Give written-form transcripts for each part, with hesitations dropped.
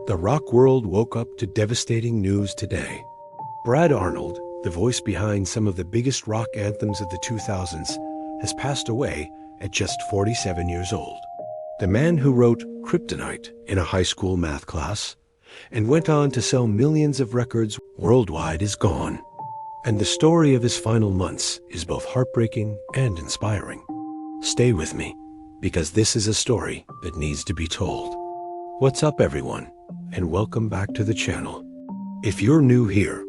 The rock world woke up to devastating news today. Brad Arnold, the voice behind some of the biggest rock anthems of the 2000s, has passed away at just 47 years old. The man who wrote Kryptonite in a high school math class and went on to sell millions of records worldwide is gone. And the story of his final months is both heartbreaking and inspiring. Stay with me, because this is a story that needs to be told. What's up, everyone, and welcome back to the channel. If you're new here,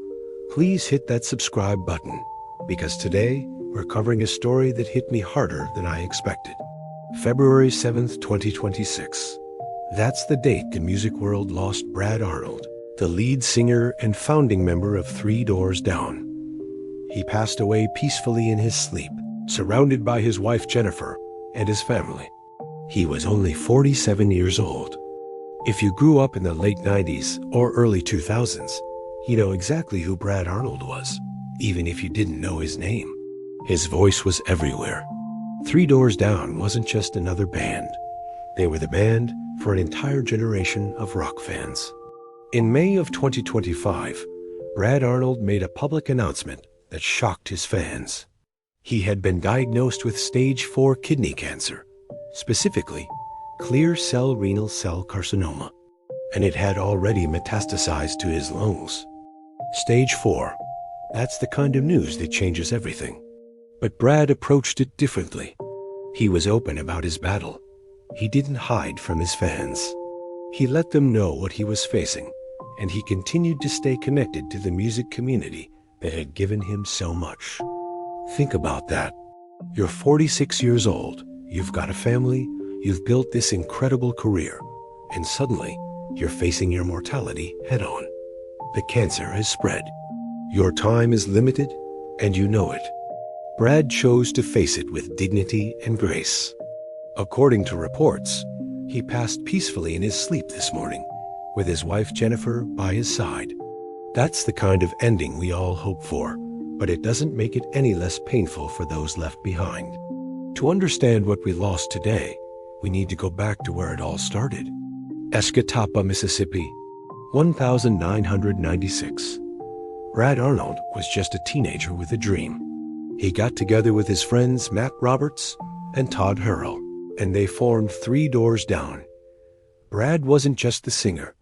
please hit that subscribe button, because today we're covering a story that hit me harder than I expected. February 7th, 2026. That's the date the music world lost Brad Arnold, the lead singer and founding member of Three Doors Down. He passed away peacefully in his sleep, surrounded by his wife Jennifer and his family. He was only 47 years old. If you grew up in the late 90s or early 2000s, you know exactly who Brad Arnold was, even if you didn't know his name. His voice was everywhere. Three Doors Down wasn't just another band. They were the band for an entire generation of rock fans. In May of 2025, Brad Arnold made a public announcement that shocked his fans. He had been diagnosed with stage 4 kidney cancer, specifically clear cell renal cell carcinoma, and it had already metastasized to his lungs. Stage 4, that's the kind of news that changes everything. But Brad approached it differently. He was open about his battle. He didn't hide from his fans. He let them know what he was facing, and he continued to stay connected to the music community that had given him so much. Think about that. You're 46 years old, you've got a family, you've built this incredible career, and suddenly you're facing your mortality head-on. The cancer has spread. Your time is limited, and you know it. Brad chose to face it with dignity and grace. According to reports, he passed peacefully in his sleep this morning, with his wife Jennifer by his side. That's the kind of ending we all hope for, but it doesn't make it any less painful for those left behind. To understand what we lost today, we need to go back to where it all started. Escatawpa, Mississippi, 1996. Brad Arnold was just a teenager with a dream. He got together with his friends Matt Roberts and Todd Hurrell, and they formed Three Doors Down. Brad wasn't just the singer.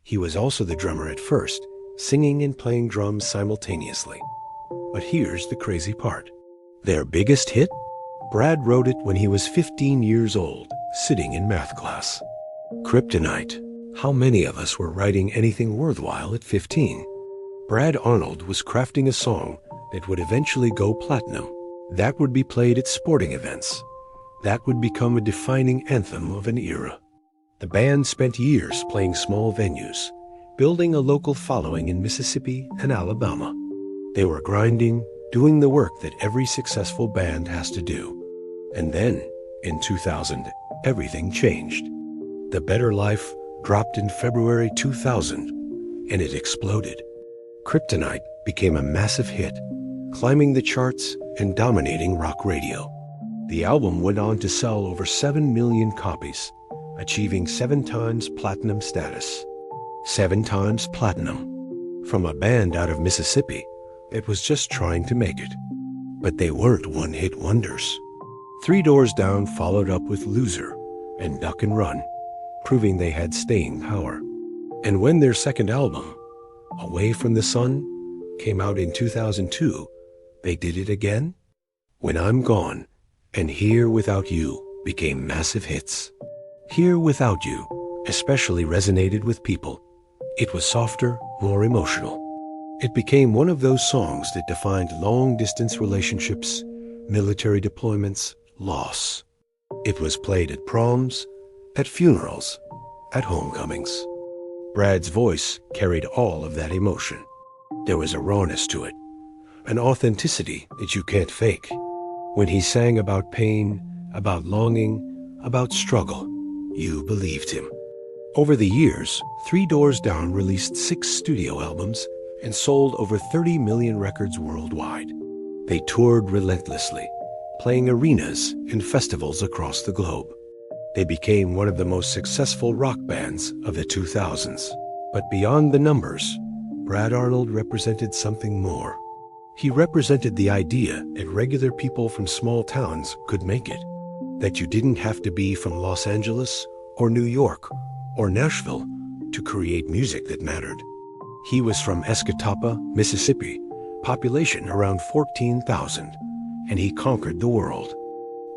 He was also the drummer at first, singing and playing drums simultaneously. But here's the crazy part. Their biggest hit? Brad wrote it when he was 15 years old, sitting in math class. Kryptonite. How many of us were writing anything worthwhile at 15? Brad Arnold was crafting a song that would eventually go platinum. That would be played at sporting events. That would become a defining anthem of an era. The band spent years playing small venues, building a local following in Mississippi and Alabama. They were grinding, doing the work that every successful band has to do. And then, in 2000, everything changed. The Better Life dropped in February 2000, and it exploded. Kryptonite became a massive hit, climbing the charts and dominating rock radio. The album went on to sell over 7 million copies, achieving 7 times platinum status. 7 times platinum. From a band out of Mississippi that was just trying to make it. But they weren't one-hit wonders. Three Doors Down followed up with Loser and Duck and Run, proving they had staying power. And when their second album, Away from the Sun, came out in 2002, they did it again. When I'm Gone and Here Without You became massive hits. Here Without You especially resonated with people. It was softer, more emotional. It became one of those songs that defined long-distance relationships, military deployments, loss. It was played at proms, at funerals, at homecomings. Brad's voice carried all of that emotion. There was a rawness to it, an authenticity that you can't fake. When he sang about pain, about longing, about struggle, you believed him. Over the years, Three Doors Down released 6 studio albums and sold over 30 million records worldwide. They toured relentlessly, playing arenas and festivals across the globe. They became one of the most successful rock bands of the 2000s. But beyond the numbers, Brad Arnold represented something more. He represented the idea that regular people from small towns could make it, that you didn't have to be from Los Angeles or New York or Nashville to create music that mattered. He was from Escatawpa, Mississippi, population around 14,000, and he conquered the world.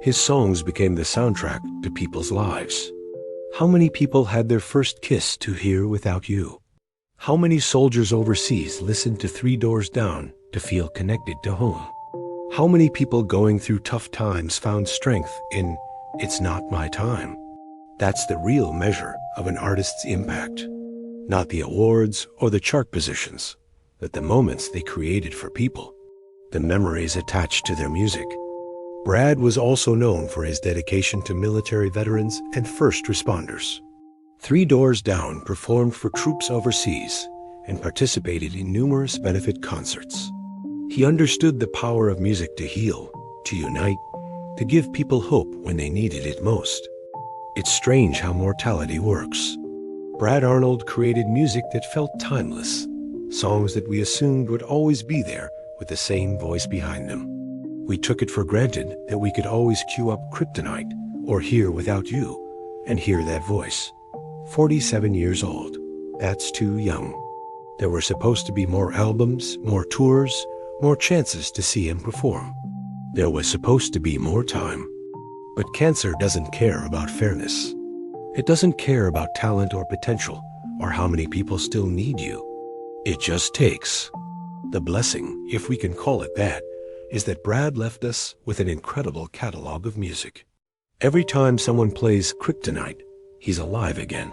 His songs became the soundtrack to people's lives. How many people had their first kiss to Here Without You? How many soldiers overseas listened to Three Doors Down to feel connected to home? How many people going through tough times found strength in It's Not My Time? That's the real measure of an artist's impact. Not the awards or the chart positions, but the moments they created for people, the memories attached to their music. Brad was also known for his dedication to military veterans and first responders. Three Doors Down performed for troops overseas and participated in numerous benefit concerts. He understood the power of music to heal, to unite, to give people hope when they needed it most. It's strange how mortality works. Brad Arnold created music that felt timeless, songs that we assumed would always be there with the same voice behind them. We took it for granted that we could always cue up Kryptonite or Here Without You and hear that voice. 47 years old. That's too young. There were supposed to be more albums, more tours, more chances to see him perform. There was supposed to be more time. But cancer doesn't care about fairness. It doesn't care about talent or potential or how many people still need you. It just takes. The blessing, if we can call it that, is that Brad left us with an incredible catalog of music. Every time someone plays Kryptonite, he's alive again.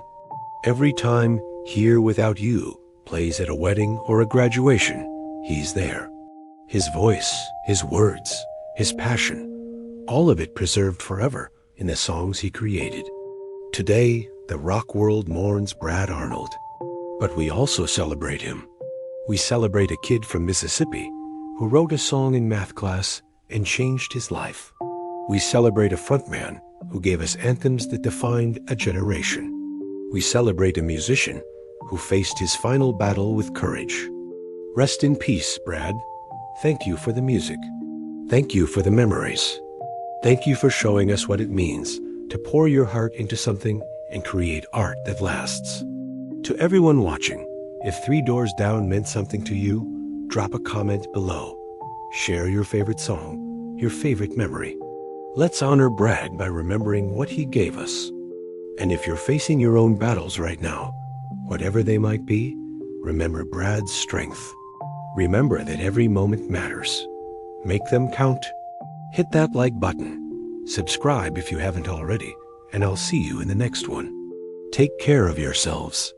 Every time Here Without You plays at a wedding or a graduation, he's there. His voice, his words, his passion, all of it preserved forever in the songs he created. Today, the rock world mourns Brad Arnold, but we also celebrate him. We celebrate a kid from Mississippi who wrote a song in math class and changed his life. We celebrate a frontman who gave us anthems that defined a generation. We celebrate a musician who faced his final battle with courage. Rest in peace, Brad. Thank you for the music. Thank you for the memories. Thank you for showing us what it means to pour your heart into something and create art that lasts. To everyone watching, if Three Doors Down meant something to you, drop a comment below. Share your favorite song, your favorite memory. Let's honor Brad by remembering what he gave us. And if you're facing your own battles right now, whatever they might be, remember Brad's strength. Remember that every moment matters. Make them count. Hit that like button. Subscribe if you haven't already, and I'll see you in the next one. Take care of yourselves.